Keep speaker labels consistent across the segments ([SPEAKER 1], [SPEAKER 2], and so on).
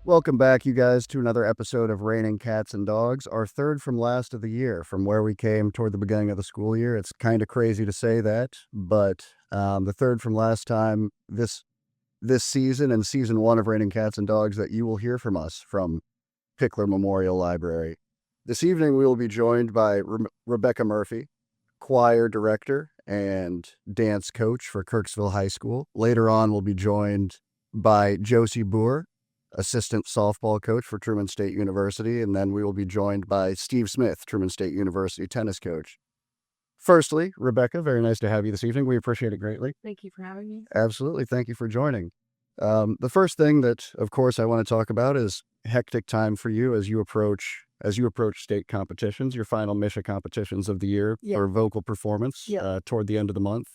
[SPEAKER 1] Welcome back, you guys, to another episode of Raining Cats and Dogs, our third from last of the year, from where we came toward the beginning of the school year. It's kind of crazy to say that, but the third from last time this season and season one of Raining Cats and Dogs that you will hear from us from Pickler Memorial Library. This evening, we will be joined by Rebecca Murphy, choir director and dance coach for Kirksville High School. Later on, we'll be joined by Josie Buhr, assistant softball coach for Truman State University, and then we will be joined by Steve Smith, Truman State University tennis coach. Firstly, Rebecca, very nice to have you this evening. We appreciate it greatly.
[SPEAKER 2] Thank you for having me.
[SPEAKER 1] Absolutely. Thank you for joining. The first thing that, of course, I want to talk about is hectic time for you as you approach state competitions, your final MISHA competitions of the year for vocal performance toward the end of the month.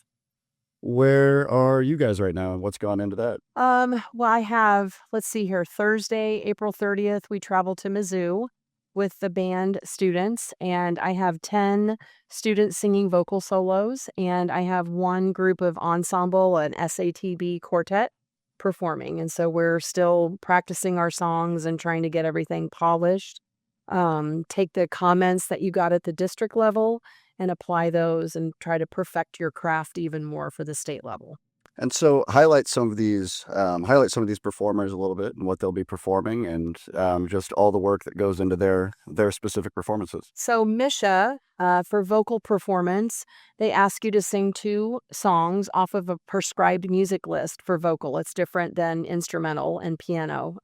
[SPEAKER 1] Where are you guys right now and what's gone into that?
[SPEAKER 2] Well, I have, let's see here, Thursday, April 30th, we travel to Mizzou with the band students, and I have 10 students singing vocal solos, and I have one group of ensemble, an SATB quartet, performing. And so we're still practicing our songs and trying to get everything polished. Take the comments that you got at the district level and apply those and try to perfect your craft even more for the state level.
[SPEAKER 1] And so highlight some of these performers a little bit and what they'll be performing and just all the work that goes into their specific performances.
[SPEAKER 2] So MISHA, for vocal performance, they ask you to sing 2 songs off of a prescribed music list for vocal. It's different than instrumental and piano.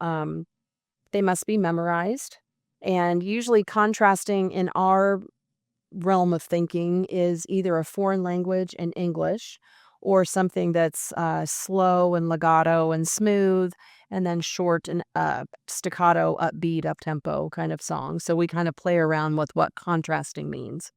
[SPEAKER 2] They must be memorized, and usually contrasting in our realm of thinking is either a foreign language in English or something that's slow and legato and smooth, and then short and staccato, upbeat, up-tempo kind of song. So we kind of play around with what contrasting means.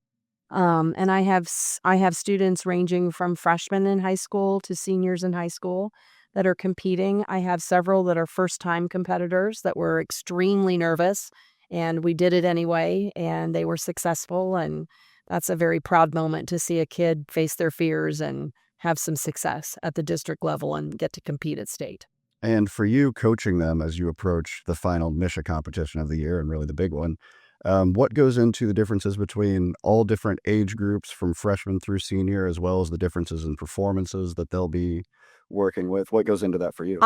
[SPEAKER 2] And I have students ranging from freshmen in high school to seniors in high school that are competing. I have several that are first-time competitors that were extremely nervous, and we did it anyway, and they were successful. And that's a very proud moment to see a kid face their fears and have some success at the district level and get to compete at state.
[SPEAKER 1] And for you coaching them as you approach the final MISHA competition of the year and really the big one, what goes into the differences between all different age groups from freshman through senior, as well as the differences in performances that they'll be working with? What goes into that for you?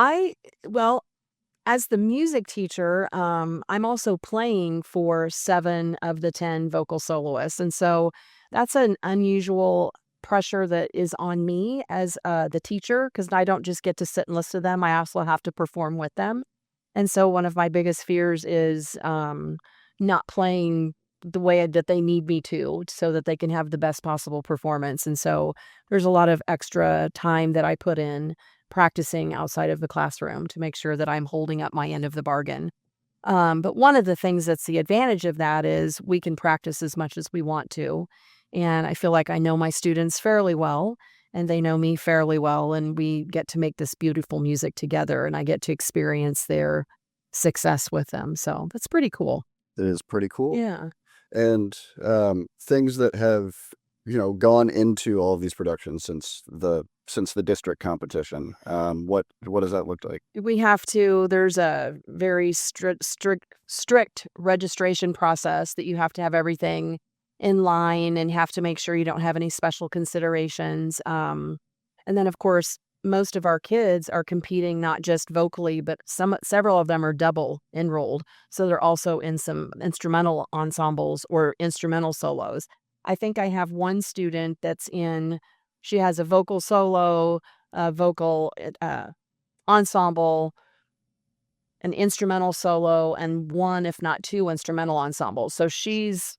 [SPEAKER 2] As the music teacher, I'm also playing for 7 of the 10 vocal soloists. And so that's an unusual pressure that is on me as the teacher, because I don't just get to sit and listen to them. I also have to perform with them. And so one of my biggest fears is not playing the way that they need me to so that they can have the best possible performance. And so there's a lot of extra time that I put in practicing outside of the classroom to make sure that I'm holding up my end of the bargain. But one of the things that's the advantage of that is we can practice as much as we want to. And I feel like I know my students fairly well, and they know me fairly well, and we get to make this beautiful music together, and I get to experience their success with them. So that's pretty cool.
[SPEAKER 1] It is pretty cool.
[SPEAKER 2] Yeah.
[SPEAKER 1] And things that have, gone into all of these productions since the district competition. What does that look like?
[SPEAKER 2] There's a very strict registration process that you have to have everything in line and have to make sure you don't have any special considerations. And then, of course, most of our kids are competing not just vocally, but several of them are double enrolled. So they're also in some instrumental ensembles or instrumental solos. I think I have one student she has a vocal solo, a vocal ensemble, an instrumental solo, and 1, if not 2, instrumental ensembles. So she's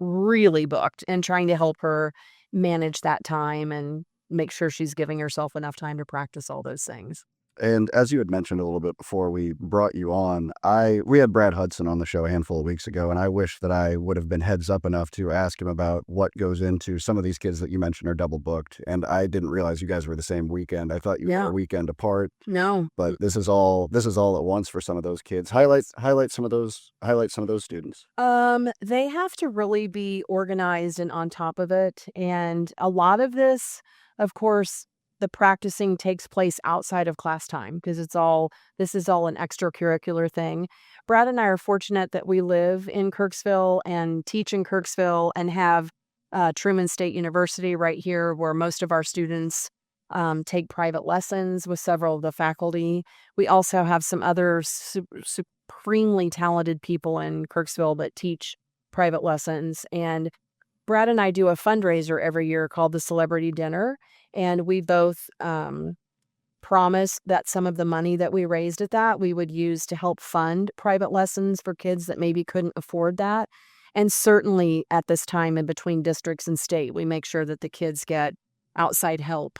[SPEAKER 2] really booked, and trying to help her manage that time and make sure she's giving herself enough time to practice all those things.
[SPEAKER 1] And as you had mentioned a little bit before we brought you on, we had Brad Hudson on the show a handful of weeks ago, and I wish that I would have been heads up enough to ask him about what goes into some of these kids that you mentioned are double booked. And I didn't realize you guys were the same weekend. I thought you were a weekend apart.
[SPEAKER 2] No,
[SPEAKER 1] but this is all at once for some of those kids. Highlight some of those students.
[SPEAKER 2] They have to really be organized and on top of it, and a lot of this, of course, the practicing takes place outside of class time because this is all an extracurricular thing. Brad and I are fortunate that we live in Kirksville and teach in Kirksville and have Truman State University right here where most of our students take private lessons with several of the faculty. We also have some other supremely talented people in Kirksville that teach private lessons. And Brad and I do a fundraiser every year called the Celebrity Dinner. And we both promised that some of the money that we raised at that we would use to help fund private lessons for kids that maybe couldn't afford that. And certainly at this time in between districts and state, we make sure that the kids get outside help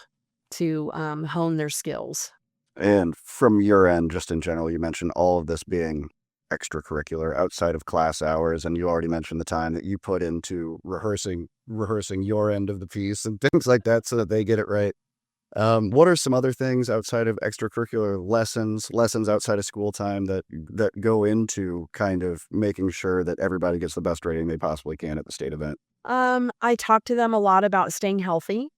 [SPEAKER 2] to hone their skills.
[SPEAKER 1] And from your end, just in general, you mentioned all of this being extracurricular outside of class hours, and you already mentioned the time that you put into rehearsing your end of the piece and things like that so that they get it right. What are some other things outside of extracurricular lessons outside of school time that go into kind of making sure that everybody gets the best rating they possibly can at the state event?
[SPEAKER 2] I talk to them a lot about staying healthy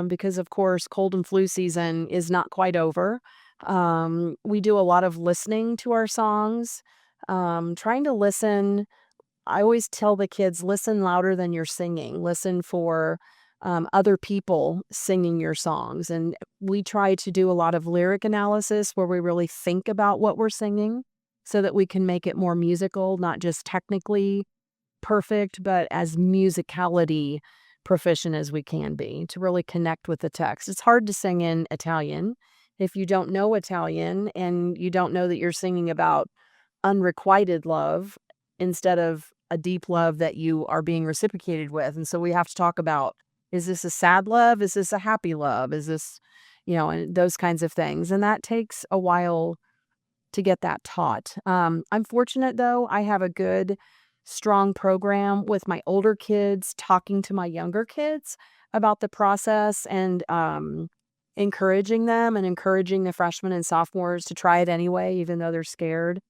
[SPEAKER 2] because, of course, cold and flu season is not quite over. We do a lot of listening to our songs, trying to listen. I always tell the kids, listen louder than you're singing. Listen for other people singing your songs. And we try to do a lot of lyric analysis where we really think about what we're singing so that we can make it more musical, not just technically perfect, but as musicality proficient as we can be to really connect with the text. It's hard to sing in Italian if you don't know Italian and you don't know that you're singing about unrequited love instead of a deep love that you are being reciprocated with. And so we have to talk about, is this a sad love? Is this a happy love? Is this, and those kinds of things. And that takes a while to get that taught. I'm fortunate though, I have a good, strong program with my older kids talking to my younger kids about the process and encouraging them and encouraging the freshmen and sophomores to try it anyway, even though they're scared.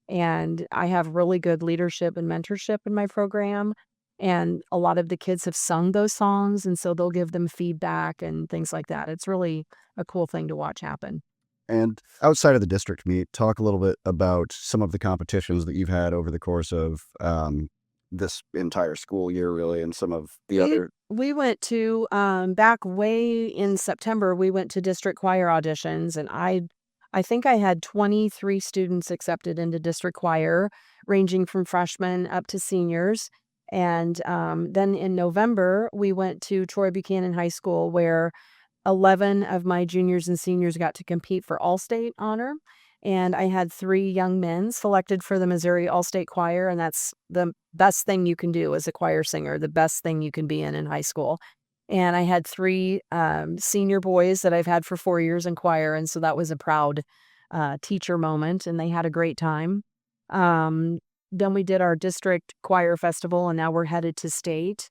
[SPEAKER 2] And I have really good leadership and mentorship in my program. And a lot of the kids have sung those songs, and so they'll give them feedback and things like that. It's really a cool thing to watch happen.
[SPEAKER 1] And outside of the district meet, talk a little bit about some of the competitions that you've had over the course of this entire school year, really, and some of the other.
[SPEAKER 2] We went to, back way in September, we went to district choir auditions, and I think I had 23 students accepted into district choir, ranging from freshmen up to seniors. And then in November, we went to Troy Buchanan High School, where 11 of my juniors and seniors got to compete for All-State honor. And I had 3 young men selected for the Missouri All-State Choir, and that's the best thing you can do as a choir singer, the best thing you can be in high school. And I had 3 senior boys that I've had for 4 years in choir, and so that was a proud teacher moment, and they had a great time. Then we did our district choir festival, and now we're headed to state.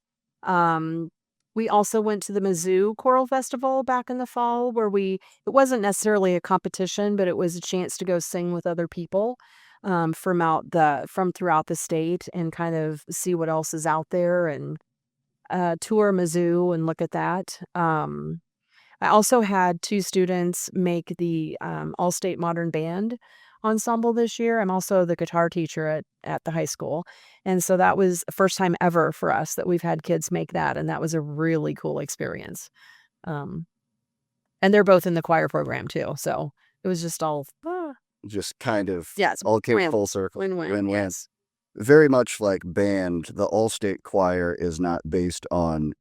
[SPEAKER 2] We also went to the Mizzou Choral Festival back in the fall where it wasn't necessarily a competition, but it was a chance to go sing with other people from throughout the state and kind of see what else is out there and tour Mizzou and look at that. I also had 2 students make the All-State Modern Band ensemble this year. I'm also the guitar teacher at the high school. And so that was the first time ever for us that we've had kids make that. And that was a really cool experience. And they're both in the choir program too. So it was just all
[SPEAKER 1] Just kind of
[SPEAKER 2] yes,
[SPEAKER 1] all came full circle.
[SPEAKER 2] Win-win. Yes.
[SPEAKER 1] Very much like band, the All-State Choir is not based on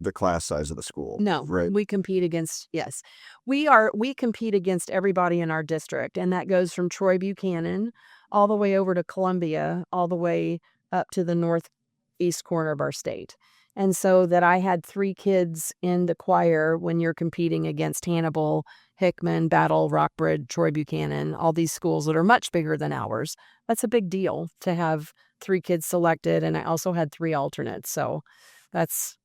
[SPEAKER 1] the class size of the school.
[SPEAKER 2] No,
[SPEAKER 1] right?
[SPEAKER 2] we compete against, yes. We compete against everybody in our district, and that goes from Troy Buchanan all the way over to Columbia, all the way up to the northeast corner of our state. And so that I had 3 kids in the choir when you're competing against Hannibal, Hickman, Battle, Rockbridge, Troy Buchanan, all these schools that are much bigger than ours. That's a big deal to have 3 kids selected, and I also had 3 alternates. So that's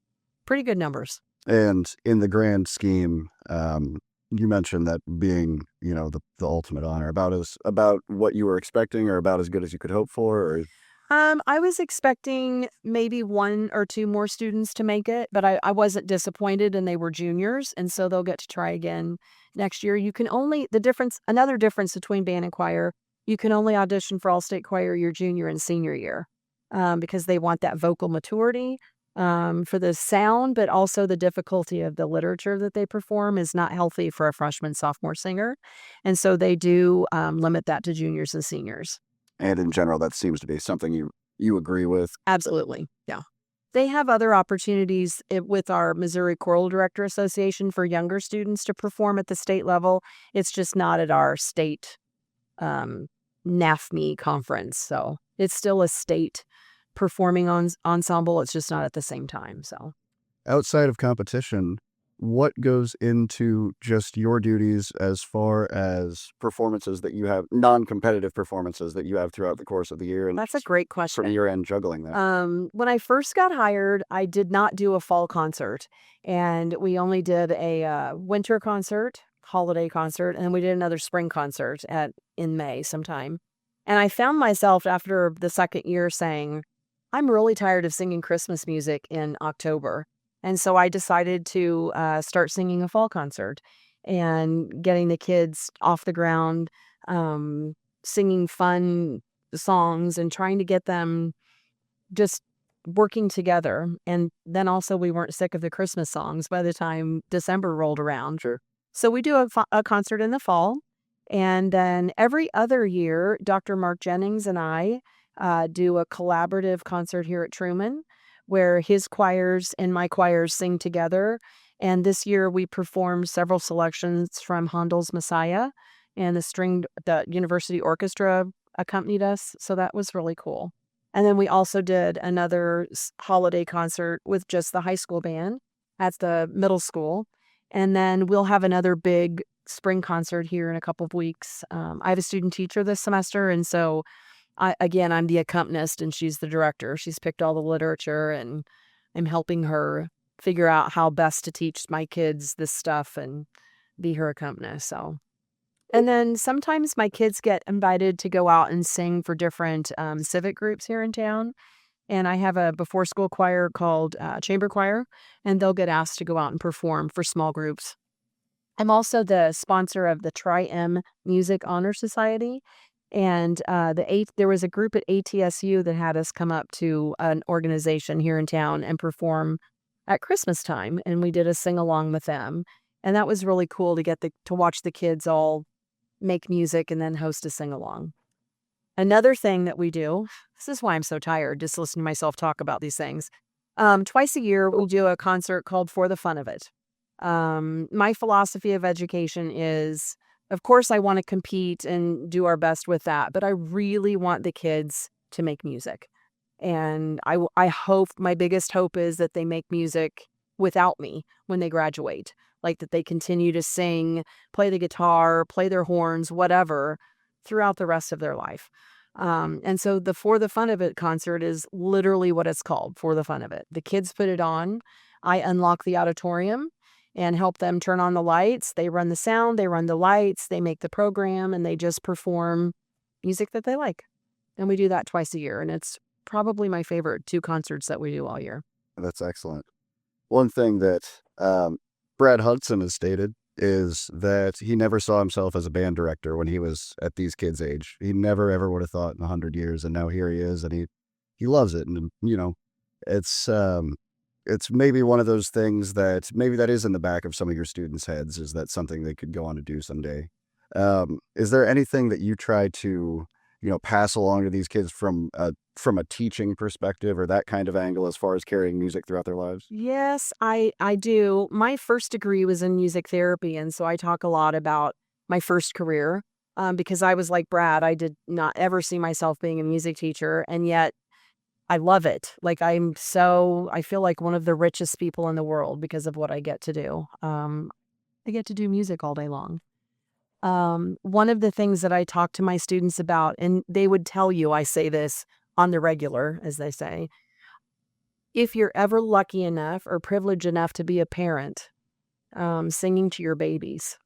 [SPEAKER 2] pretty good numbers.
[SPEAKER 1] And in the grand scheme, you mentioned that being, the ultimate honor, about what you were expecting or about as good as you could hope for, or
[SPEAKER 2] I was expecting maybe 1 or 2 more students to make it, but I wasn't disappointed, and they were juniors, and so they'll get to try again next year. You can only another difference between band and choir, you can only audition for all-state choir your junior and senior year, because they want that vocal maturity, for the sound, but also the difficulty of the literature that they perform is not healthy for a freshman, sophomore singer, and so they do, limit that to juniors and seniors.
[SPEAKER 1] And in general, that seems to be something you agree with.
[SPEAKER 2] Absolutely, yeah. They have other opportunities with our Missouri Choral Director Association for younger students to perform at the state level. It's just not at our state NAFME conference. So it's still a state performing ensemble. It's just not at the same time. So
[SPEAKER 1] Outside of competition, what goes into just your duties as far as performances that you have, non-competitive performances that you have throughout the course of the year? And
[SPEAKER 2] that's a great
[SPEAKER 1] from
[SPEAKER 2] question.
[SPEAKER 1] your end, juggling that.
[SPEAKER 2] When I first got hired, I did not do a fall concert, and we only did a winter concert, holiday concert, and we did another spring concert in May sometime. And I found myself after the second year saying, I'm really tired of singing Christmas music in October. And so I decided to start singing a fall concert and getting the kids off the ground, singing fun songs and trying to get them just working together. And then also we weren't sick of the Christmas songs by the time December rolled around.
[SPEAKER 1] Sure.
[SPEAKER 2] So we do a concert in the fall. And then every other year, Dr. Mark Jennings and I do a collaborative concert here at Truman where his choirs and my choirs sing together. And this year we performed several selections from Handel's Messiah, and the university orchestra accompanied us. So that was really cool. And then we also did another holiday concert with just the high school band at the middle school. And then we'll have another big spring concert here in a couple of weeks. I have a student teacher this semester, and so I'm the accompanist and she's the director. She's picked all the literature, and I'm helping her figure out how best to teach my kids this stuff and be her accompanist. So, and then sometimes my kids get invited to go out and sing for different civic groups here in town. And I have a before school choir called Chamber Choir, and they'll get asked to go out and perform for small groups. I'm also the sponsor of the Tri-M Music Honor Society. And there was a group at ATSU that had us come up to an organization here in town and perform at Christmas time. And we did a sing along with them. And that was really cool to to watch the kids all make music and then host a sing along. Another thing that we do, this is why I'm so tired, just listening to myself talk about these things. Twice a year, we'll do a concert called For the Fun of It. My philosophy of education is, of course, I want to compete and do our best with that, but I really want the kids to make music. And I hope, my biggest hope is that they make music without me when they graduate, like that they continue to sing, play the guitar, play their horns, whatever, throughout the rest of their life. And so the For the Fun of It concert is literally what it's called, For the Fun of It. The kids put it on. I unlock the auditorium and help them turn on the lights. They run the sound, they run the lights, they make the program, and they just perform music that they like. And we do that twice a year, and it's probably my favorite 2 concerts that we do all year.
[SPEAKER 1] That's excellent. One thing that Brad Hudson has stated is that he never saw himself as a band director when he was at these kids' age. He never, ever would have thought in 100 years, and now here he is, and he loves it. And, it's maybe one of those things that maybe that is in the back of some of your students' heads, is that something they could go on to do someday. Is there anything that you try to, pass along to these kids from a teaching perspective or that kind of angle as far as carrying music throughout their lives?
[SPEAKER 2] Yes, I do. My first degree was in music therapy, and so I talk a lot about my first career, because I was like Brad. I did not ever see myself being a music teacher, and yet I love it. Like I feel like one of the richest people in the world because of what I get to do. I get to do music all day long. One of the things that I talk to my students about, and they would tell you I say this on the regular, as they say, if you're ever lucky enough or privileged enough to be a parent, singing to your babies.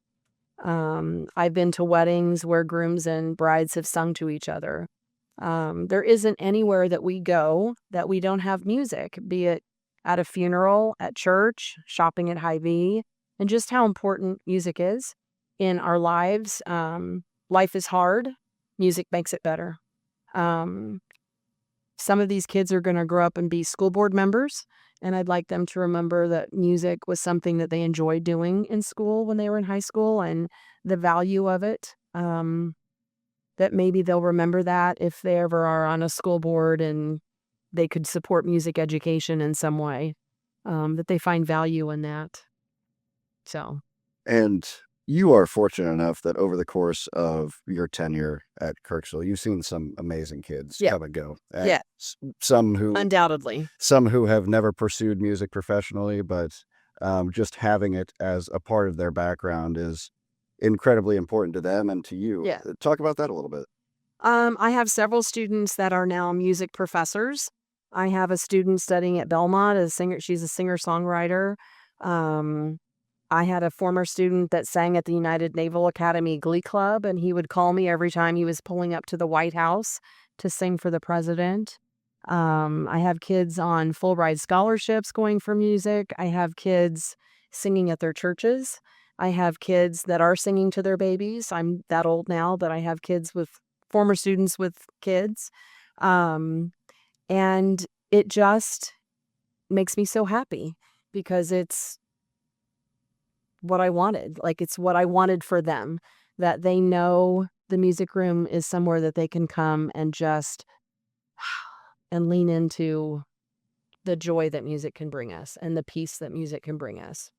[SPEAKER 2] I've been to weddings where grooms and brides have sung to each other. There isn't anywhere that we go that we don't have music, be it at a funeral, at church, shopping at Hy-Vee, and just how important music is in our lives. Life is hard. Music makes it better. Some of these kids are going to grow up and be school board members, and I'd like them to remember that music was something that they enjoyed doing in school when they were in high school and the value of it. That maybe they'll remember that if they ever are on a school board and they could support music education in some way, that they find value in that. So,
[SPEAKER 1] And you are fortunate enough that over the course of your tenure at Kirksville, you've seen some amazing kids
[SPEAKER 2] Yeah.
[SPEAKER 1] come and go.
[SPEAKER 2] Yeah.
[SPEAKER 1] Some who
[SPEAKER 2] undoubtedly.
[SPEAKER 1] have never pursued music professionally, but just having it as a part of their background is incredibly important to them and to you.
[SPEAKER 2] Yeah.
[SPEAKER 1] Talk about that a little bit.
[SPEAKER 2] I have several students that are now music professors. I have a student studying at Belmont as a singer. She's a singer-songwriter. I had a former student that sang at the United Naval Academy Glee Club, and he would call me every time he was pulling up to the White House to sing for the president. I have kids on full ride scholarships going for music. I have kids singing at their churches. I have kids that are singing to their babies. I'm that old now that I have kids with former students with kids. And it just makes me so happy because it's what I wanted. Like, it's what I wanted for them, that they know the music room is somewhere that they can come and just and lean into the joy that music can bring us and the peace that music can bring us.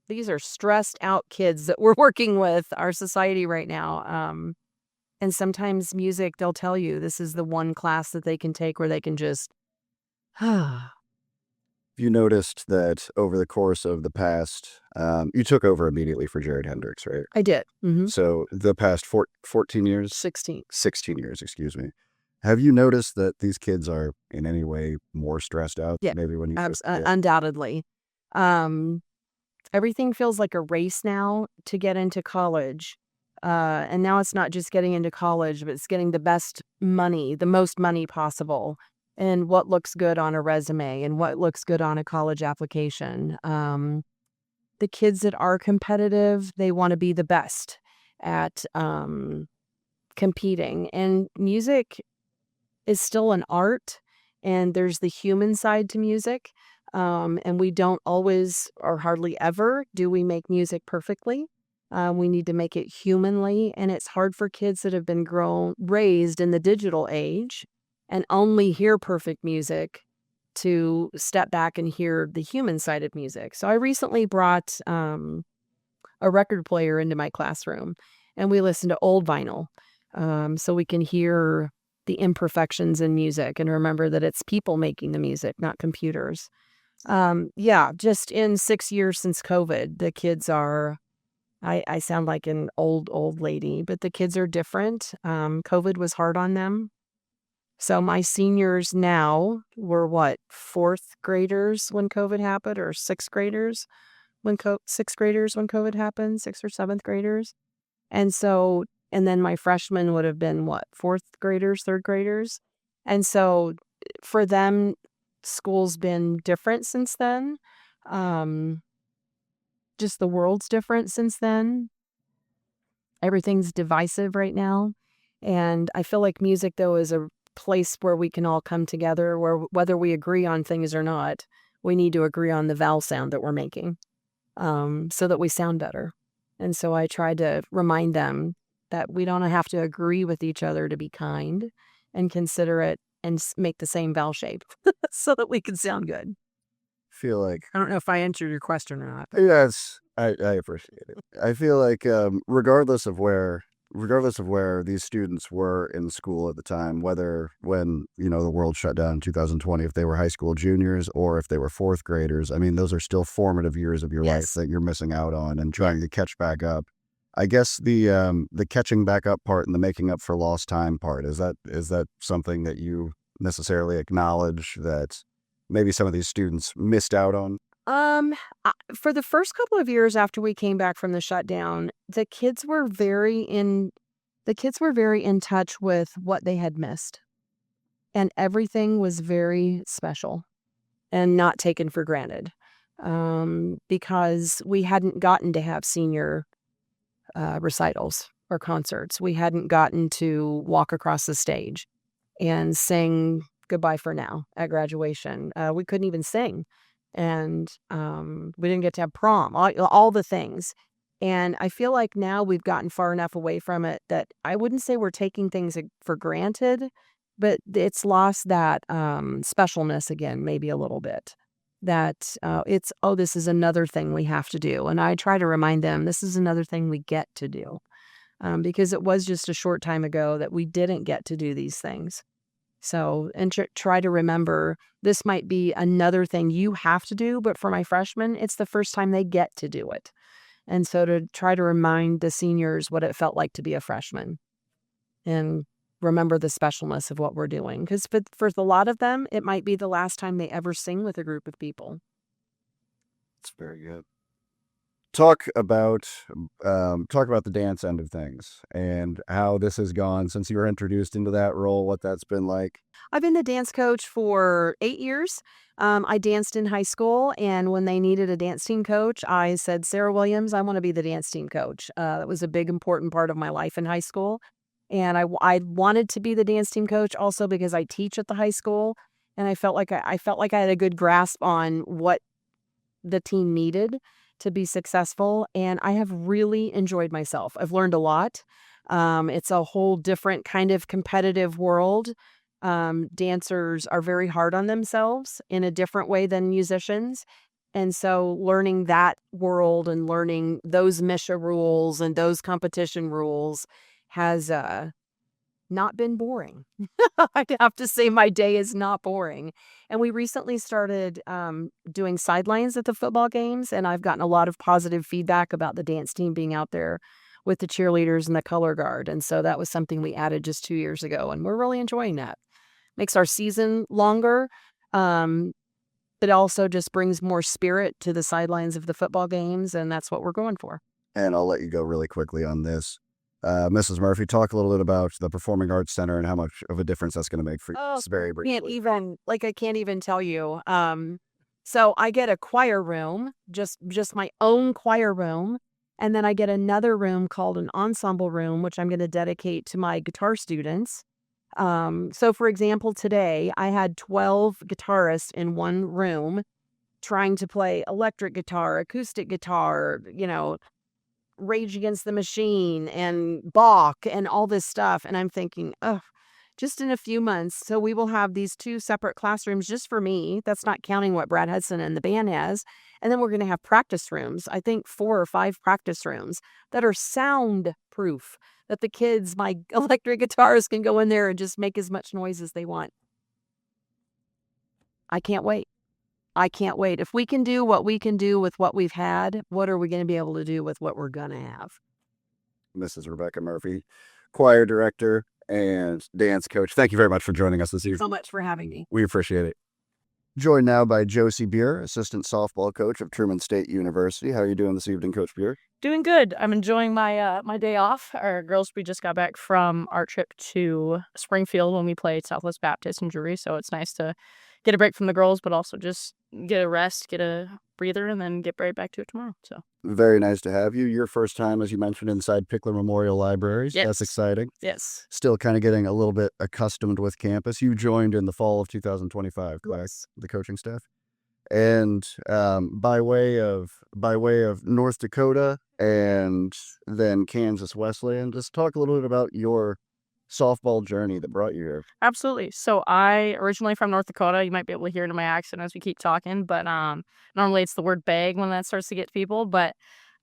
[SPEAKER 2] These are stressed out kids that we're working with, our society right now. And sometimes music, they'll tell you this is the one class that they can take where they can just,
[SPEAKER 1] You noticed that over the course of the past, you took over immediately for Jared Hendricks, right?
[SPEAKER 2] I did. Mm-hmm.
[SPEAKER 1] So the past 14 years?
[SPEAKER 2] 16
[SPEAKER 1] years, excuse me. Have you noticed that these kids are in any way more stressed out?
[SPEAKER 2] Yeah,
[SPEAKER 1] Maybe when you
[SPEAKER 2] undoubtedly. Everything feels like a race now to get into college. And now it's not just getting into college, but it's getting the best money, the most money possible, and what looks good on a resume and what looks good on a college application. The kids that are competitive, they want to be the best at competing. And music is still an art, and there's the human side to music. And we don't always or hardly ever do we make music perfectly. We need to make it humanly, and it's hard for kids that have been raised in the digital age and only hear perfect music to step back and hear the human side of music. So I recently brought a record player into my classroom, and we listened to old vinyl so we can hear the imperfections in music and remember that it's people making the music, not computers. Just in 6 years since COVID, the kids are, I sound like an old lady, but the kids are different. COVID was hard on them. So my seniors now were fourth graders when COVID happened, or sixth graders when COVID happened, sixth or seventh graders. And then my freshmen would have been fourth graders, third graders. And so for them, school's been different since then. Just the world's different since then. Everything's divisive right now. And I feel like music, though, is a place where we can all come together, where whether we agree on things or not, we need to agree on the vowel sound that we're making so that we sound better. And so I try to remind them that we don't have to agree with each other to be kind and considerate and make the same vowel shape so that we can sound good.
[SPEAKER 1] Feel like
[SPEAKER 2] I don't know if I answered your question or not.
[SPEAKER 1] yes, I appreciate it. I feel like regardless of where these students were in school at the time, whether when the world shut down in 2020, if they were high school juniors or if they were fourth graders, I mean, those are still formative years of your life that you're missing out on and trying to catch back up. I guess the catching back up part and the making up for lost time part, is that something that you necessarily acknowledge that maybe some of these students missed out on?
[SPEAKER 2] For the first couple of years after we came back from the shutdown, the kids were very in touch with what they had missed. and everything was very special and not taken for granted, because we hadn't gotten to have senior recitals or concerts. We hadn't gotten to walk across the stage and sing Goodbye for Now at graduation. We couldn't even sing. And we didn't get to have prom, all the things. And I feel like now we've gotten far enough away from it that I wouldn't say we're taking things for granted, but it's lost that specialness again, maybe a little bit. That this is another thing we have to do. And I try to remind them this is another thing we get to do, because it was just a short time ago that we didn't get to do these things. So, and try to remember this might be another thing you have to do, but for my freshmen, it's the first time they get to do it. And so to try to remind the seniors what it felt like to be a freshman and remember the specialness of what we're doing. Because for a lot of them, it might be the last time they ever sing with a group of people.
[SPEAKER 1] It's very good. Talk about the dance end of things and how this has gone since you were introduced into that role, what that's been like.
[SPEAKER 2] I've been the dance coach for 8 years. I danced in high school, and when they needed a dance team coach, I said, Sarah Williams, I want to be the dance team coach. That was a big, important part of my life in high school. And I wanted to be the dance team coach also because I teach at the high school, and I felt like I had a good grasp on what the team needed to be successful, and I have really enjoyed myself. I've learned a lot. It's a whole different kind of competitive world. Dancers are very hard on themselves in a different way than musicians. And so learning that world and learning those MISHA rules and those competition rules has not been boring. I'd have to say my day is not boring. And we recently started doing sidelines at the football games, and I've gotten a lot of positive feedback about the dance team being out there with the cheerleaders and the color guard. And so that was something we added just 2 years ago, and we're really enjoying that. Makes our season longer, but also just brings more spirit to the sidelines of the football games, and that's what we're going for.
[SPEAKER 1] And I'll let you go really quickly on this. Mrs. Murphy, talk a little bit about the Performing Arts Center and how much of a difference that's going to make for you. Just very briefly.
[SPEAKER 2] I can't even tell you. So I get a choir room, just my own choir room, and then I get another room called an ensemble room, which I'm going to dedicate to my guitar students. So for example, today I had 12 guitarists in one room trying to play electric guitar, acoustic guitar, Rage Against the Machine and Bach and all this stuff. And I'm thinking, oh, just in a few months. So we will have these 2 separate classrooms just for me. That's not counting what Brad Hudson and the band has. And then we're going to have practice rooms, I think 4 or 5 practice rooms that are soundproof, that the kids, my electric guitarists, can go in there and just make as much noise as they want. I can't wait. If we can do what we can do with what we've had, what are we going to be able to do with what we're going to have?
[SPEAKER 1] Mrs. Rebecca Murphy, choir director and dance coach. Thank you very much for joining us this evening.
[SPEAKER 2] So much for having me.
[SPEAKER 1] We appreciate it. Joined now by Josie Buhr, assistant softball coach of Truman State University. How are you doing this evening, Coach Buhr?
[SPEAKER 3] Doing good. I'm enjoying my my day off. We just got back from our trip to Springfield when we played Southwest Baptist in Drury, so it's nice to get a break from the girls, but also just get a rest, get a breather, and then get right back to it tomorrow. So
[SPEAKER 1] very nice to have you. Your first time, as you mentioned, inside Pickler Memorial Libraries.
[SPEAKER 3] Yes.
[SPEAKER 1] That's exciting.
[SPEAKER 3] Yes.
[SPEAKER 1] Still kind of getting a little bit accustomed with campus. You joined in the fall of 2025, correct?
[SPEAKER 3] Yes.
[SPEAKER 1] The coaching staff. And by way of North Dakota and then Kansas Wesleyan, just talk a little bit about your softball journey that brought you here.
[SPEAKER 3] Absolutely. So I originally from North Dakota. You might be able to hear it in my accent as we keep talking, but normally it's the word bag when that starts to get to people. But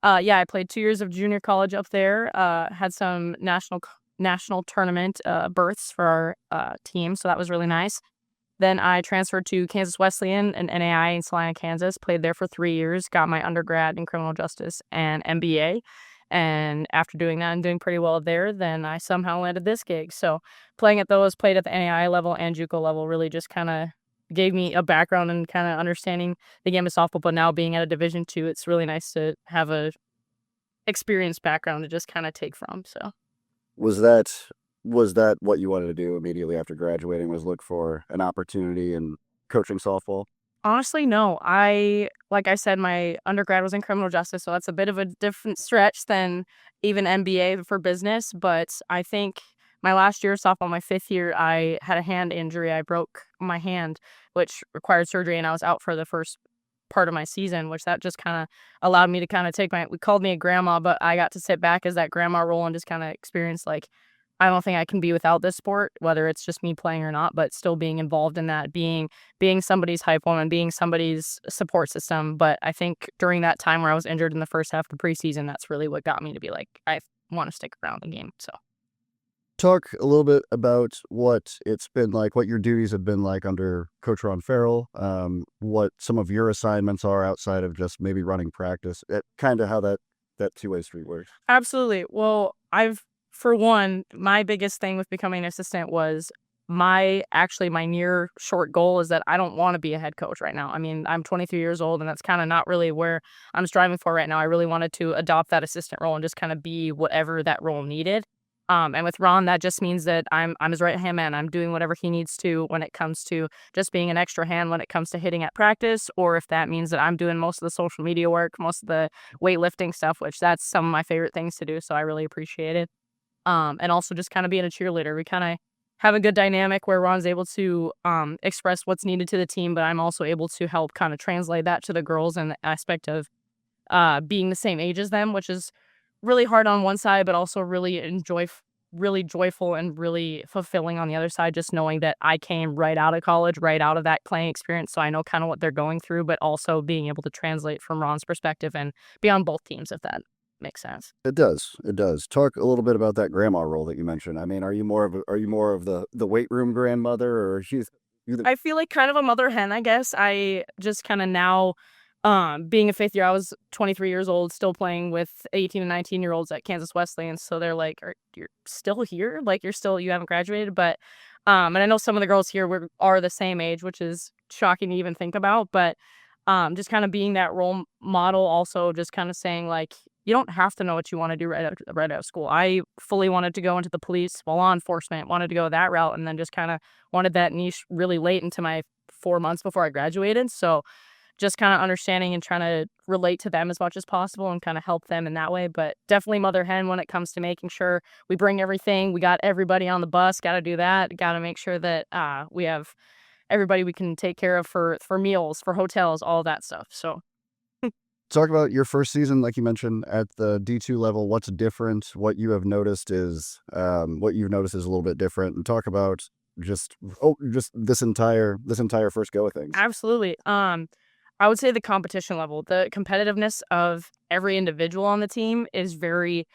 [SPEAKER 3] I played 2 years of junior college up there. Had some national tournament berths for our team, so that was really nice. Then I transferred to Kansas Wesleyan and NAI in Salina, Kansas. Played there for 3 years. Got my undergrad in criminal justice and MBA. And after doing that and doing pretty well there, then I somehow landed this gig. So playing at those, played at the NAI level and JUCO level, really just kind of gave me a background and kind of understanding the game of softball. But now being at a Division II, it's really nice to have a experienced background to just kind of take from. So
[SPEAKER 1] Was that was that what you wanted to do immediately after graduating, was look for an opportunity in coaching softball?
[SPEAKER 3] Honestly, no. Like I said, my undergrad was in criminal justice, so that's a bit of a different stretch than even MBA for business. But I think my last year of softball, my 5th year, I had a hand injury. I broke my hand, which required surgery, and I was out for the first part of my season, which that just kind of allowed me to kind of we called me a grandma, but I got to sit back as that grandma role and just kind of experience like, I don't think I can be without this sport, whether it's just me playing or not, but still being involved in that, being somebody's hype woman, being somebody's support system. But I think during that time where I was injured in the first half of the preseason, that's really what got me to be like, I want to stick around the game. So
[SPEAKER 1] Talk a little bit about what it's been like, what your duties have been like under Coach Ron Farrell, what some of your assignments are outside of just maybe running practice, kind of how that two-way street works.
[SPEAKER 3] absolutely. Well, for one, my biggest thing with becoming an assistant was my near short goal is that I don't want to be a head coach right now. I mean, I'm 23 years old, and that's kind of not really where I'm striving for right now. I really wanted to adopt that assistant role and just kind of be whatever that role needed. And with Ron, that just means that I'm his right hand man. I'm doing whatever he needs to when it comes to just being an extra hand when it comes to hitting at practice, or if that means that I'm doing most of the social media work, most of the weightlifting stuff, which that's some of my favorite things to do. So I really appreciate it. And also just kind of being a cheerleader. We kind of have a good dynamic where Ron's able to express what's needed to the team, but I'm also able to help kind of translate that to the girls and the aspect of being the same age as them, which is really hard on one side, but also really joyful and really fulfilling on the other side, just knowing that I came right out of college, right out of that playing experience. So I know kind of what they're going through, but also being able to translate from Ron's perspective and be on both teams, if that makes sense.
[SPEAKER 1] It does. It does. Talk a little bit about that grandma role that you mentioned. I mean, are you more of the weight room grandmother, or you the
[SPEAKER 3] I feel like kind of a mother hen, I guess. I just kind of now, being a 5th year, I was 23 years old, still playing with 18 and 19-year-olds at Kansas Wesleyan. So they're like, you're still here? Like, you haven't graduated? But, and I know some of the girls here are the same age, which is shocking to even think about. But, just kind of being that role model, also just kind of saying like, you don't have to know what you want to do right out of school. I fully wanted to go into the police, law enforcement, wanted to go that route, and then just kind of wanted that niche really late into my 4 months before I graduated. So just kind of understanding and trying to relate to them as much as possible and kind of help them in that way. But definitely mother hen when it comes to making sure we bring everything. We got everybody on the bus, got to do that. Got to make sure that we have everybody we can take care of for meals, for hotels, all that stuff. So
[SPEAKER 1] talk about your first season, like you mentioned, at the D2 level. What's different? What you have noticed is what you've noticed is a little bit different, and talk about just this entire first go of things.
[SPEAKER 3] absolutely. I would say the competition level, the competitiveness of every individual on the team is very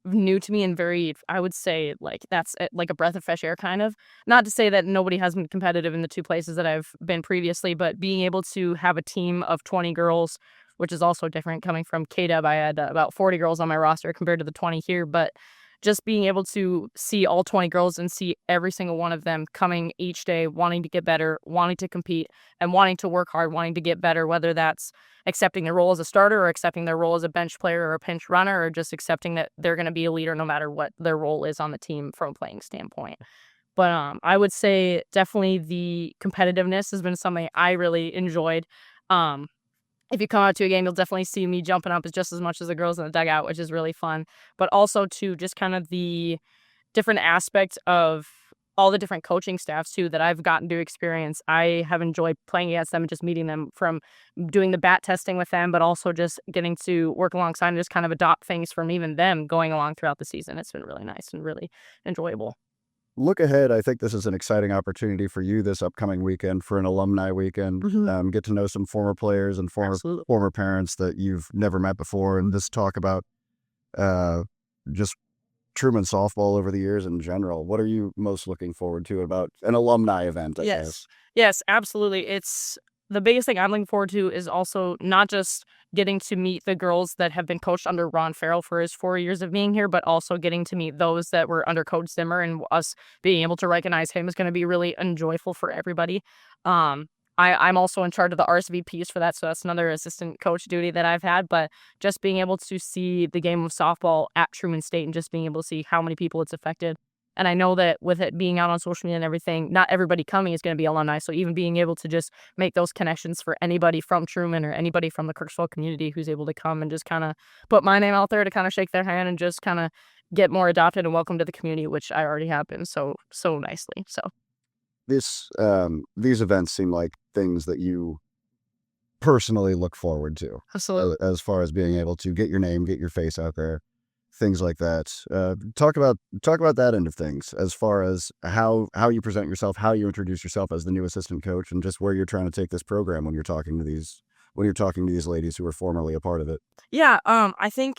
[SPEAKER 3] new to me and very, I would say, like that's like a breath of fresh air kind of. Not to say that nobody has been competitive in the 2 places that I've been previously, but being able to have a team of 20 girls, which is also different coming from KW. I had about 40 girls on my roster compared to the 20 here, but just being able to see all 20 girls and see every single one of them coming each day, wanting to get better, wanting to compete, and wanting to work hard, wanting to get better, whether that's accepting their role as a starter or accepting their role as a bench player or a pinch runner, or just accepting that they're going to be a leader no matter what their role is on the team from a playing standpoint. But I would say definitely the competitiveness has been something I really enjoyed. Um, if you come out to a game, you'll definitely see me jumping up just as much as the girls in the dugout, which is really fun. But also to just kind of the different aspect of all the different coaching staffs too that I've gotten to experience. I have enjoyed playing against them and just meeting them, from doing the bat testing with them, but also just getting to work alongside and just kind of adopt things from even them going along throughout the season. It's been really nice and really enjoyable.
[SPEAKER 1] Look ahead. I think this is an exciting opportunity for you this upcoming weekend, for an alumni weekend. Get to know some former players and
[SPEAKER 3] Absolutely.
[SPEAKER 1] former parents that you've never met before, and just talk about just Truman softball over the years in general. What are you most looking forward to about an alumni event, I guess?
[SPEAKER 3] Yes, absolutely. It's the biggest thing I'm looking forward to is also not just getting to meet the girls that have been coached under Ron Farrell for his 4 years of being here, but also getting to meet those that were under Coach Zimmer, and us being able to recognize him is going to be really enjoyable for everybody. I'm also in charge of the RSVPs for that, so that's another assistant coach duty that I've had. But just being able to see the game of softball at Truman State and just being able to see how many people it's affected And I know that with it being out on social media and everything, not everybody coming is going to be alumni. So even being able to just make those connections for anybody from Truman or anybody from the Kirksville community who's able to come and just kind of put my name out there to kind of shake their hand and just kind of get more adopted and welcome to the community, which I already have been so nicely. So
[SPEAKER 1] these events seem like things that you personally look forward to,
[SPEAKER 3] absolutely.
[SPEAKER 1] as far as being able to get your name, get your face out there, things like that. Talk about that end of things, as far as how you present yourself, how you introduce yourself as the new assistant coach, and just where you're trying to take this program when you're talking to these ladies who were formerly a part of it.
[SPEAKER 3] Yeah, I think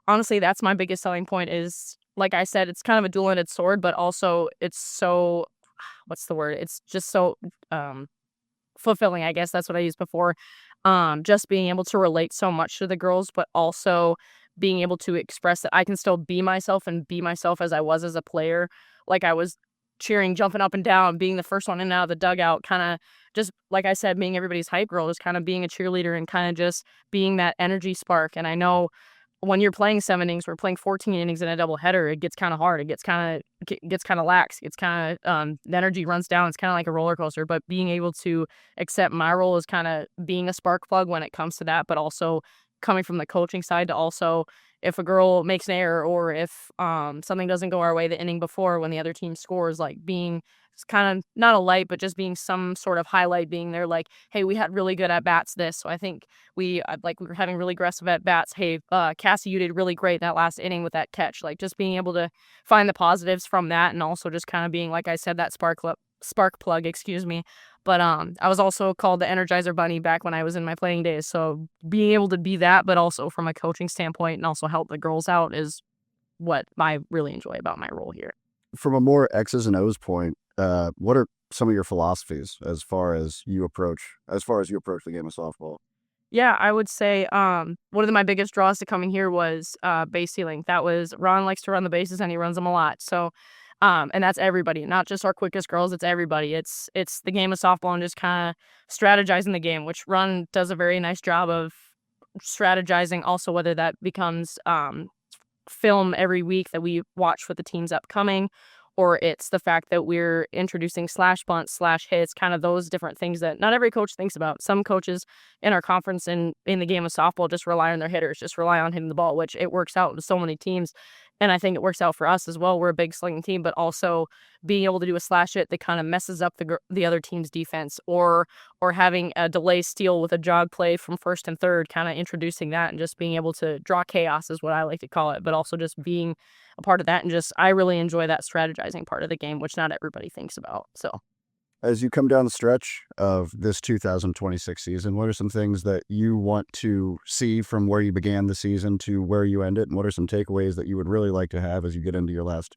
[SPEAKER 3] honestly that's my biggest selling point is, like I said, it's kind of a dual-ended sword, but also it's so what's the word? It's just so fulfilling, I guess that's what I used before. Just being able to relate so much to the girls, but also being able to express that I can still be myself and be myself as I was as a player. Like I was cheering, jumping up and down, being the first one in and out of the dugout, kind of just like I said, being everybody's hype girl, just kind of being a cheerleader and kind of just being that energy spark. And I know when you're playing 7 innings, we're playing 14 innings in a doubleheader, it gets kind of hard. It gets kind of lax. It's kind of the energy runs down. It's kind of like a roller coaster. But being able to accept my role as kind of being a spark plug when it comes to that, but also coming from the coaching side to also, if a girl makes an error or if something doesn't go our way the inning before when the other team scores, like being kind of not a light, but just being some sort of highlight, being there like, hey, we had really good at bats this. So I think we were having really aggressive at bats. Hey, Cassie, you did really great that last inning with that catch. Like just being able to find the positives from that, and also just kind of being, like I said, that spark plug, excuse me. But I was also called the Energizer Bunny back when I was in my playing days. So being able to be that, but also from a coaching standpoint and also help the girls out is what I really enjoy about my role here.
[SPEAKER 1] From a more X's and O's point, what are some of your philosophies as far as you approach the game of softball?
[SPEAKER 3] Yeah, I would say one of my biggest draws to coming here was base stealing. That was Ron likes to run the bases and he runs them a lot. So and that's everybody, not just our quickest girls, it's everybody. It's the game of softball and just kind of strategizing the game, which Ron does a very nice job of strategizing also, whether that becomes film every week that we watch with the teams upcoming, or it's the fact that we're introducing slash bunts, slash hits, kind of those different things that not every coach thinks about. Some coaches in our conference and in the game of softball just rely on their hitters, just rely on hitting the ball, which it works out with so many teams. And I think it works out for us as well. We're a big slinging team, but also being able to do a slash hit that kind of messes up the other team's defense, or having a delay steal with a jog play from first and third, kind of introducing that and just being able to draw chaos is what I like to call it, but also just being a part of that. And just I really enjoy that strategizing part of the game, which not everybody thinks about. So
[SPEAKER 1] as you come down the stretch of this 2026 season, what are some things that you want to see from where you began the season to where you end it? And what are some takeaways that you would really like to have as you get into your last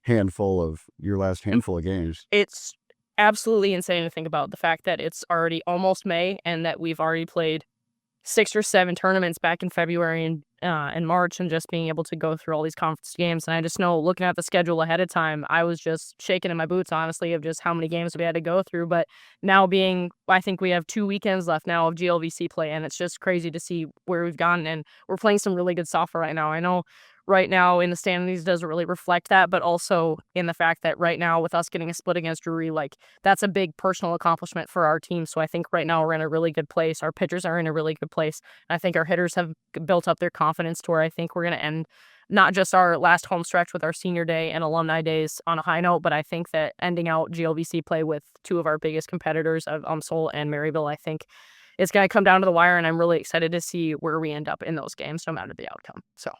[SPEAKER 1] handful of games?
[SPEAKER 3] it's absolutely insane to think about the fact that it's already almost May and that we've already played 6 or 7 tournaments back in February and March, and just being able to go through all these conference games. And I just know, looking at the schedule ahead of time, I was just shaking in my boots, honestly, of just how many games we had to go through. But now I think we have 2 weekends left now of GLVC play, and it's just crazy to see where we've gone. And we're playing some really good softball right now. I know right now in the standings doesn't really reflect that, but also in the fact that right now with us getting a split against Drury, like that's a big personal accomplishment for our team. So I think right now we're in a really good place. Our pitchers are in a really good place. I think our hitters have built up their confidence to where I think we're going to end not just our last home stretch with our senior day and alumni days on a high note, but I think that ending out GLVC play with 2 of our biggest competitors of Umsol and Maryville, I think it's going to come down to the wire, and I'm really excited to see where we end up in those games, no matter the outcome. So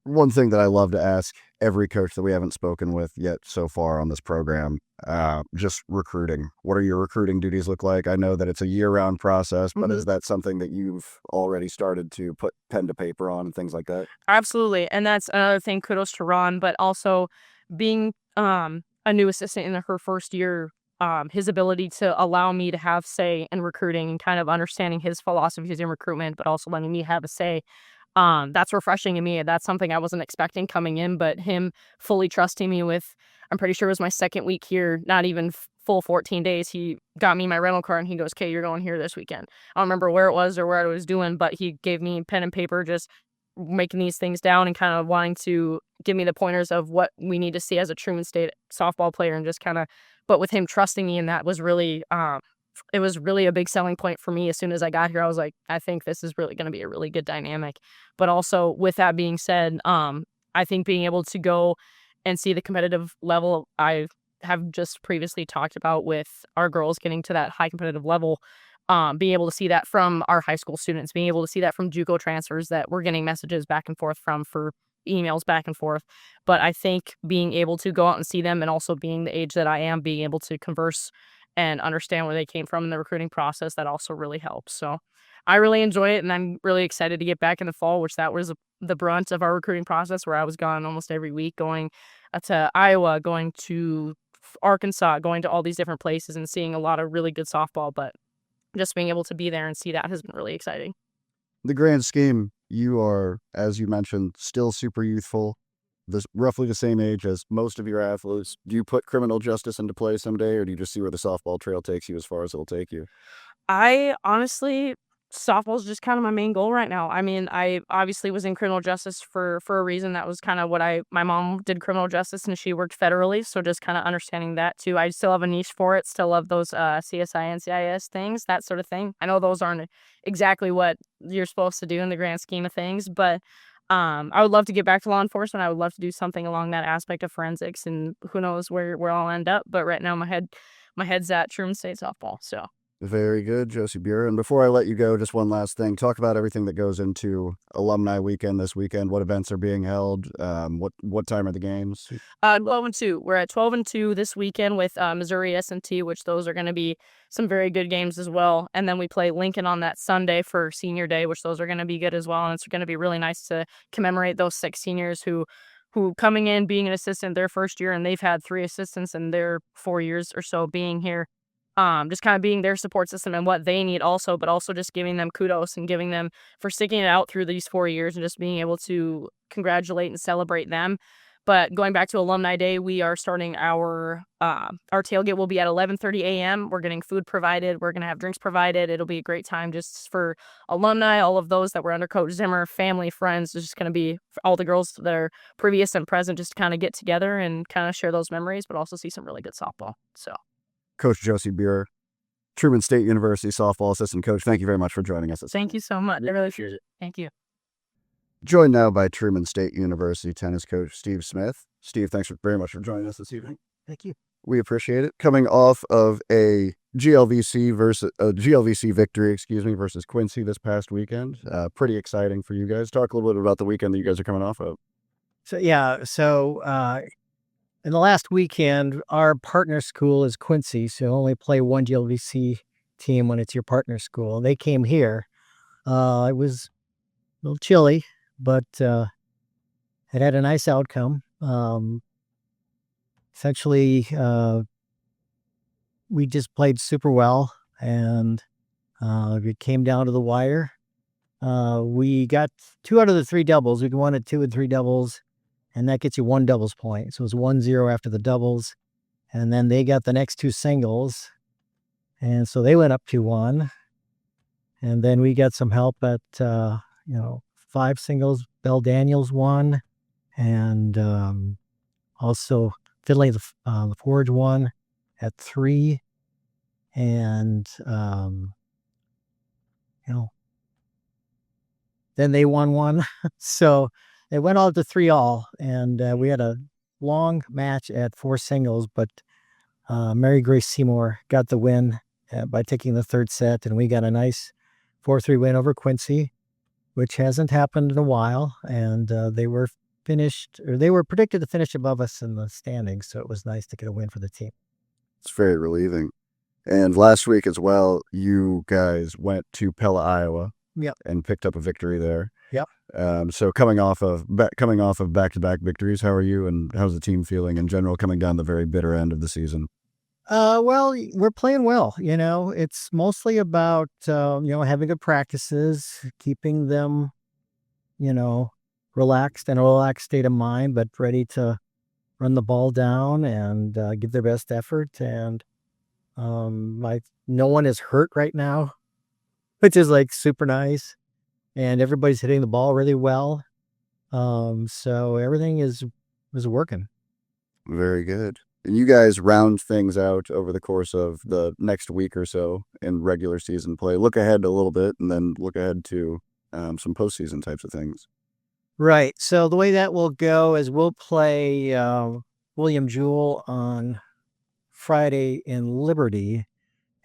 [SPEAKER 1] one thing that I love to ask every coach that we haven't spoken with yet so far on this program, just recruiting. What are your recruiting duties look like? I know that it's a year-round process, but is that something that you've already started to put pen to paper on and things like that?
[SPEAKER 3] Absolutely. And that's another thing, kudos to Ron, but also being a new assistant in her first year, his ability to allow me to have say in recruiting and kind of understanding his philosophies in recruitment, but also letting me have a say. That's refreshing to me. That's something I wasn't expecting coming in, but him fully trusting me with, I'm pretty sure it was my second week here, not even full 14 days. He got me my rental car and he goes, "Okay, you're going here this weekend." I don't remember where it was or where I was doing, but he gave me pen and paper, just making these things down and kind of wanting to give me the pointers of what we need to see as a Truman State softball player, and just kind of, but with him trusting me, and that was really, it was really a big selling point for me. As soon as I got here, I was like, I think this is really going to be a really good dynamic. But also, with that being said, I think being able to go and see the competitive level I have just previously talked about with our girls getting to that high competitive level, being able to see that from our high school students, being able to see that from JUCO transfers that we're getting messages back and forth from, for emails back and forth. But I think being able to go out and see them, and also being the age that I am, being able to converse and understand where they came from in the recruiting process, that also really helps. So I really enjoy it, and I'm really excited to get back in the fall, which that was the brunt of our recruiting process, where I was gone almost every week, going to Iowa, going to Arkansas, going to all these different places and seeing a lot of really good softball. But just being able to be there and see that has been really exciting.
[SPEAKER 1] The grand scheme, you are, as you mentioned, still super youthful, roughly the same age as most of your athletes. Do you put criminal justice into play someday, or do you just see where the softball trail takes you as far as it'll take you?
[SPEAKER 3] I honestly, softball's just kind of my main goal right now. I mean, I obviously was in criminal justice for a reason. That was kind of what my mom did criminal justice, and she worked federally. So just kind of understanding that too. I still have a niche for it. Still love those CSI, NCIS things, that sort of thing. I know those aren't exactly what you're supposed to do in the grand scheme of things, but I would love to get back to law enforcement. I would love to do something along that aspect of forensics, and who knows where I'll end up. But right now my head's at Truman State softball. So.
[SPEAKER 1] Very good, Josie Buhr. And before I let you go, just one last thing. Talk about everything that goes into Alumni Weekend this weekend. What events are being held? What time are the games?
[SPEAKER 3] 12-2. We're at 12-2 this weekend with Missouri S&T, which those are going to be some very good games as well. And then we play Lincoln on that Sunday for Senior Day, which those are going to be good as well. And it's going to be really nice to commemorate those 6 seniors who coming in, being an assistant their first year, and they've had 3 assistants in their 4 years or so being here. Just kind of being their support system and what they need also, but also just giving them kudos and giving them for sticking it out through these 4 years, and just being able to congratulate and celebrate them. But going back to Alumni Day, we are starting our tailgate will be at 11:30 a.m. We're getting food provided. We're going to have drinks provided. It'll be a great time just for alumni, all of those that were under Coach Zimmer, family, friends. It's just going to be for all the girls that are previous and present, just to kind of get together and kind of share those memories, but also see some really good softball. So.
[SPEAKER 1] Coach Josie Buhr, Truman State University softball assistant coach. Thank you very much for joining us.
[SPEAKER 3] Thank you so much. I really appreciate it. Thank you.
[SPEAKER 1] Joined now by Truman State University tennis coach Steve Smith. Steve, thanks very much for joining us this evening.
[SPEAKER 4] Thank you.
[SPEAKER 1] We appreciate it. Coming off of a GLVC victory, versus Quincy this past weekend. Pretty exciting for you guys. Talk a little bit about the weekend that you guys are coming off of.
[SPEAKER 4] In the last weekend, our partner school is Quincy, so you only play one GLVC team when it's your partner school. They came here. It was a little chilly, but it had a nice outcome. Essentially, we just played super well, and it came down to the wire. We got 2 out of the 3 doubles. We won at 2 and 3 doubles. And that gets you 1 doubles point. So it was 1-0 after the doubles. And then they got the next 2 singles. And so they went up 2-1. And then we got some help at, 5 singles. Belle Daniels won. And also Finley the Forge won at 3. And, then they won 1. So it went all to 3-all, and we had a long match at 4 singles, but Mary Grace Seymour got the win by taking the 3rd set, and we got a nice 4-3 win over Quincy, which hasn't happened in a while, and they were predicted to finish above us in the standings, so it was nice to get a win for the team.
[SPEAKER 1] It's very relieving. And last week as well, you guys went to Pella, Iowa, and picked up a victory there.
[SPEAKER 4] Yep.
[SPEAKER 1] So coming off of back-to-back victories, how are you, and how's the team feeling in general coming down the very bitter end of the season?
[SPEAKER 4] Well, we're playing well. It's mostly about having good practices, keeping them, relaxed in a relaxed state of mind, but ready to run the ball down and give their best effort. And no one is hurt right now, which is like super nice. And everybody's hitting the ball really well. So everything is working.
[SPEAKER 1] Very good. And you guys round things out over the course of the next week or so in regular season play. Look ahead a little bit and then look ahead to some postseason types of things.
[SPEAKER 4] Right. So the way that will go is we'll play William Jewell on Friday in Liberty,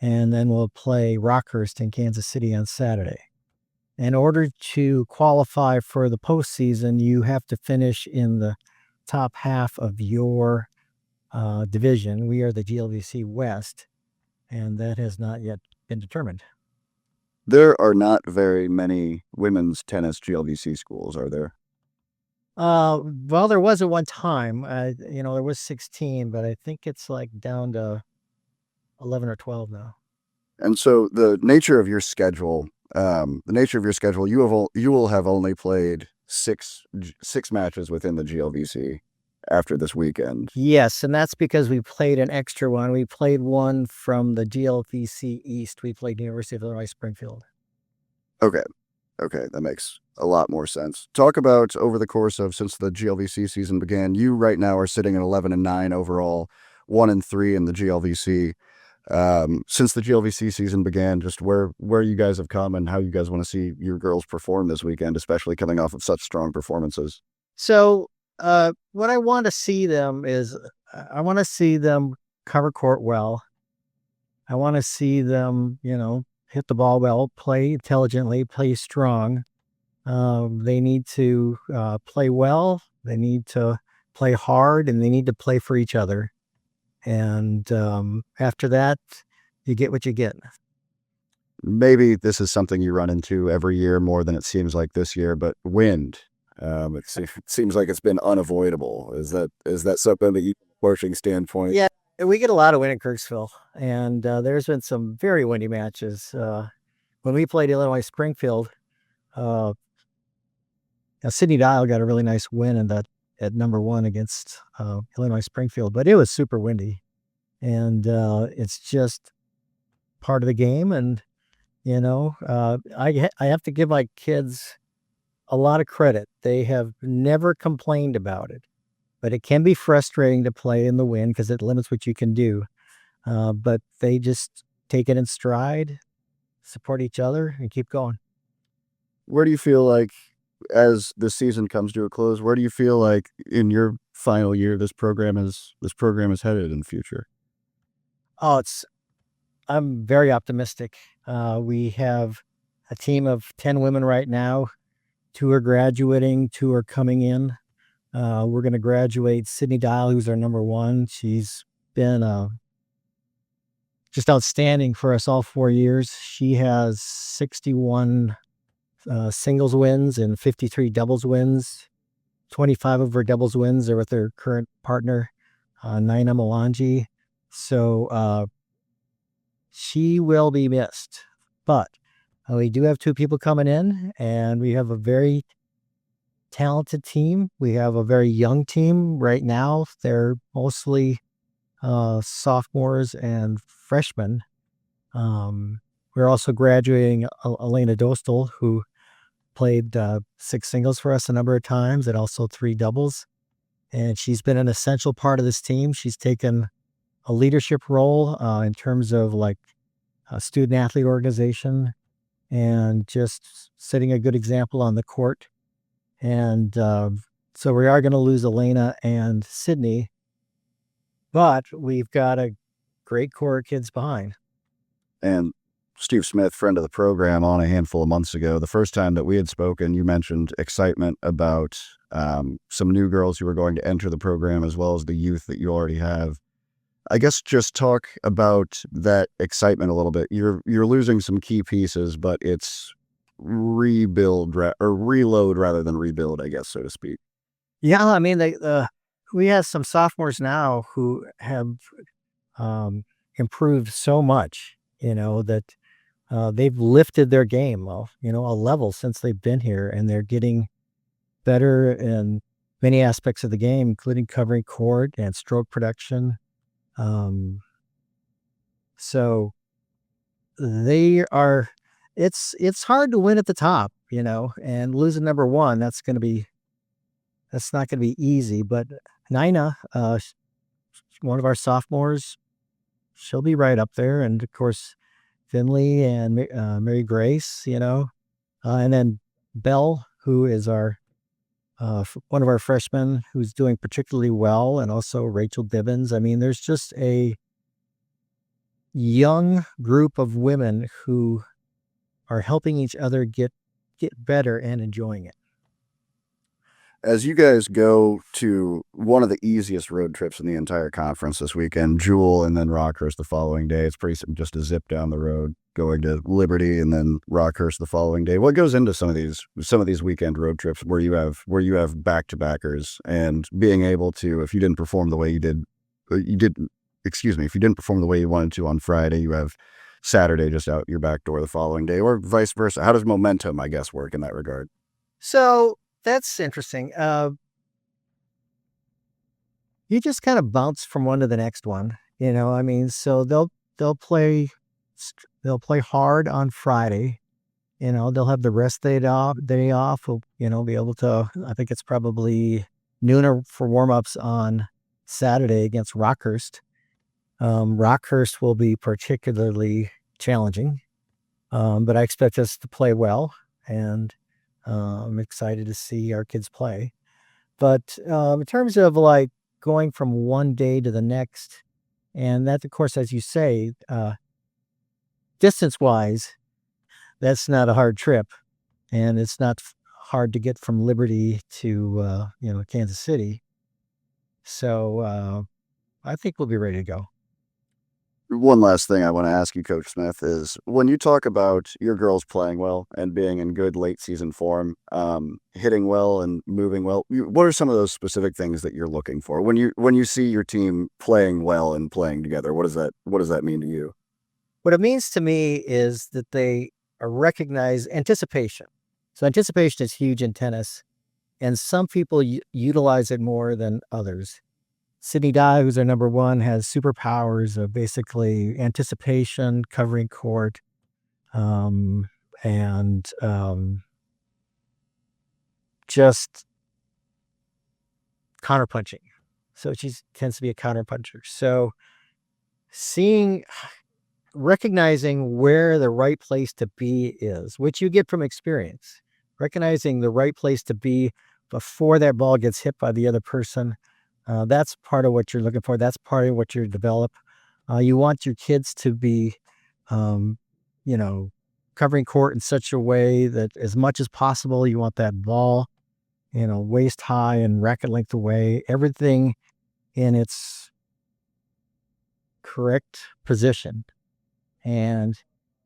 [SPEAKER 4] and then we'll play Rockhurst in Kansas City on Saturday. In order to qualify for the postseason, you have to finish in the top half of your division. We are the GLVC West, and that has not yet been determined.
[SPEAKER 1] There are not very many women's tennis GLVC schools, are there?
[SPEAKER 4] Well, there was at one time. There was 16, but I think it's like down to 11 or 12 now.
[SPEAKER 1] And so the nature of your schedule, you will have only played six matches within the GLVC after this weekend.
[SPEAKER 4] Yes, and that's because we played an extra one. We played one from the GLVC East. We played University of Illinois Springfield.
[SPEAKER 1] Okay, that makes a lot more sense. Talk about over the course of since the GLVC season began. You right now are sitting at 11-9 overall, 1-3 in the GLVC. Since the GLVC season began, just where you guys have come and how you guys want to see your girls perform this weekend, especially coming off of such strong performances.
[SPEAKER 4] So, what I want to see them is, I want to see them cover court well. I want to see them, hit the ball well, play intelligently, play strong. They need to play well. They need to play hard, and they need to play for each other. And after that, you get what you get.
[SPEAKER 1] Maybe this is something you run into every year more than it seems like this year, but wind. It seems like it's been unavoidable. Is that something that you, from a coaching standpoint?
[SPEAKER 4] Yeah, we get a lot of wind in Kirksville, and there's been some very windy matches. When we played Illinois Springfield, Sydney Dial got a really nice win in that at number 1 against Illinois Springfield, but it was super windy, and it's just part of the game. And I have to give my kids a lot of credit. They have never complained about it, but it can be frustrating to play in the wind because it limits what you can do. But they just take it in stride, support each other, and keep going.
[SPEAKER 1] Where do you feel like, as the season comes to a close, where do you feel like in your final year this program is headed in the future?
[SPEAKER 4] I'm very optimistic. We have a team of 10 women right now. 2 are graduating, 2 are coming in. We're going to graduate Sydney Dial, who's our number 1. She's been just outstanding for us all 4 years. She has 61 singles wins and 53 doubles wins. 25 of her doubles wins are with her current partner, Naina Molanji. So she will be missed. But we do have 2 people coming in, and we have a very talented team. We have a very young team right now. They're mostly sophomores and freshmen. We're also graduating Elena Dostal, who played 6 singles for us a number of times and also 3 doubles. And she's been an essential part of this team. She's taken a leadership role in terms of like a student athlete organization and just setting a good example on the court. And so we are going to lose Elena and Sydney, but we've got a great core of kids behind.
[SPEAKER 1] And Steve Smith, friend of the program, on a handful of months ago, the first time that we had spoken, you mentioned excitement about some new girls who were going to enter the program, as well as the youth that you already have. I guess just talk about that excitement a little bit. You're losing some key pieces, but it's reload rather than rebuild, I guess, so to speak.
[SPEAKER 4] Yeah, I mean, we have some sophomores now who have improved so much, that they've lifted their game, a level since they've been here, and they're getting better in many aspects of the game, including covering court and stroke production. So they are, it's hard to win at the top, and losing number 1, that's going to be that's not going to be easy. But Nina, one of our sophomores, she'll be right up there. And of course, Finley and Mary Grace, and then Belle, who is our one of our freshmen who's doing particularly well, and also Rachel Bibbins. I mean, there's just a young group of women who are helping each other get better and enjoying it.
[SPEAKER 1] As you guys go to one of the easiest road trips in the entire conference this weekend, Jewel and then Rockhurst the following day, it's pretty just a zip down the road going to Liberty and then Rockhurst the following day. What goes into some of these weekend road trips where you have back-to-backers and being able to, if you didn't perform the way if you didn't perform the way you wanted to on Friday, you have Saturday just out your back door the following day, or vice versa? How does momentum, I guess, work in that regard?
[SPEAKER 4] So that's interesting. You just kind of bounce from one to the next one, I mean, so they'll play hard on Friday. They'll have the rest day off. Be able to. I think it's probably noon for warm-ups on Saturday against Rockhurst. Rockhurst will be particularly challenging, but I expect us to play well, and I'm excited to see our kids play. But in terms of like going from one day to the next, and that, of course, as you say, distance-wise, that's not a hard trip, and it's not hard to get from Liberty to Kansas City. So I think we'll be ready to go.
[SPEAKER 1] One last thing I want to ask you, Coach Smith, is when you talk about your girls playing well and being in good late season form, hitting well and moving well, what are some of those specific things that you're looking for when you see your team playing well and playing together? What does that mean to you?
[SPEAKER 4] What it means to me is that they recognize anticipation. So anticipation is huge in tennis, and some people utilize it more than others. Sydney Dye, who's our number one, has superpowers of basically anticipation, covering court, and just counterpunching. So she tends to be a counterpuncher. So recognizing where the right place to be is, which you get from experience, recognizing the right place to be before that ball gets hit by the other person. That's part of what you're looking for. That's part of what you develop. You want your kids to be, covering court in such a way that as much as possible, you want that ball, waist high and racket length away, everything in its correct position. And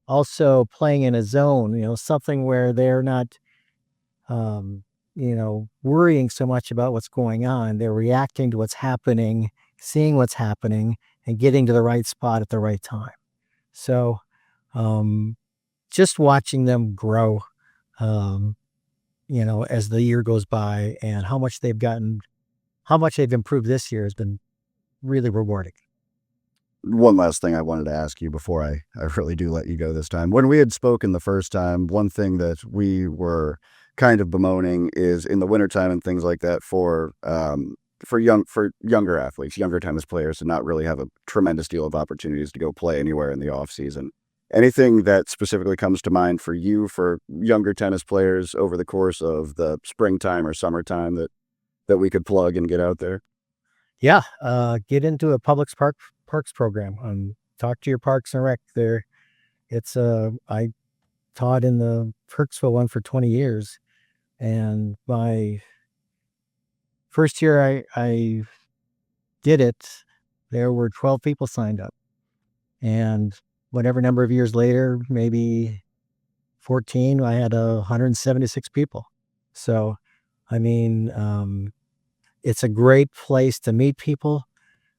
[SPEAKER 4] also playing in a zone, something where they're not, worrying so much about what's going on. They're reacting to what's happening, seeing what's happening, and getting to the right spot at the right time. So just watching them grow, as the year goes by, and how much they've improved this year has been really rewarding.
[SPEAKER 1] One last thing I wanted to ask you before I really do let you go this time. When we had spoken the first time, one thing that we were kind of bemoaning is in the wintertime and things like that for younger athletes, younger tennis players, to not really have a tremendous deal of opportunities to go play anywhere in the off season. Anything that specifically comes to mind for you for younger tennis players over the course of the springtime or summertime that we could plug and get out there?
[SPEAKER 4] Yeah, get into a parks program. Talk to your Parks and Rec there. It's I taught in the Kirksville one for 20 years, and my first year I did it, there were 12 people signed up, and whatever number of years later, maybe 14, I had 176 people. So, I mean, it's a great place to meet people.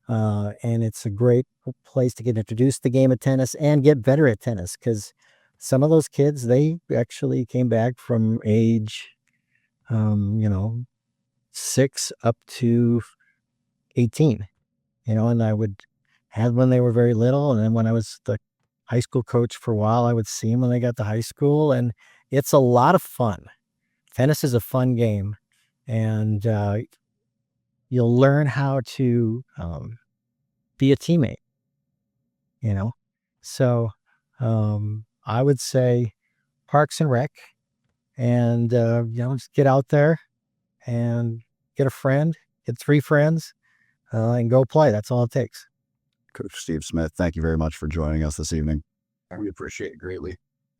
[SPEAKER 4] And it's a great place to get introduced to the game of tennis and get better at tennis, because some of those kids, they actually came back from age, 6 up to 18, and I would have when they were very little. And then when I was the high school coach for a while, I would see them when they got to high school, and it's a lot of fun. Tennis is a fun game. and you'll learn how to be a teammate, you know. So I would say Parks and Rec, and just get out there and get a friend, get 3 friends, and go play. That's all it takes.
[SPEAKER 1] Coach Steve Smith, thank you very much for joining us this evening. We appreciate it greatly.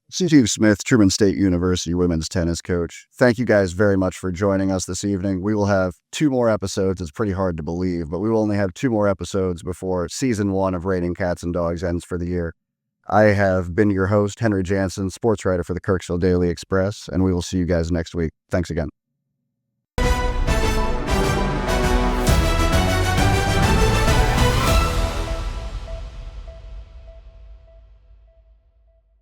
[SPEAKER 1] Steve Smith, Truman State University women's tennis coach. Thank you guys very much for joining us this evening. We will have 2 more episodes. It's pretty hard to believe, but we will only have 2 more episodes before season 1 of Raining Cats and Dogs ends for the year. I have been your host, Henry Jansen, sports writer for the Kirksville Daily Express, and we will see you guys next week. Thanks again.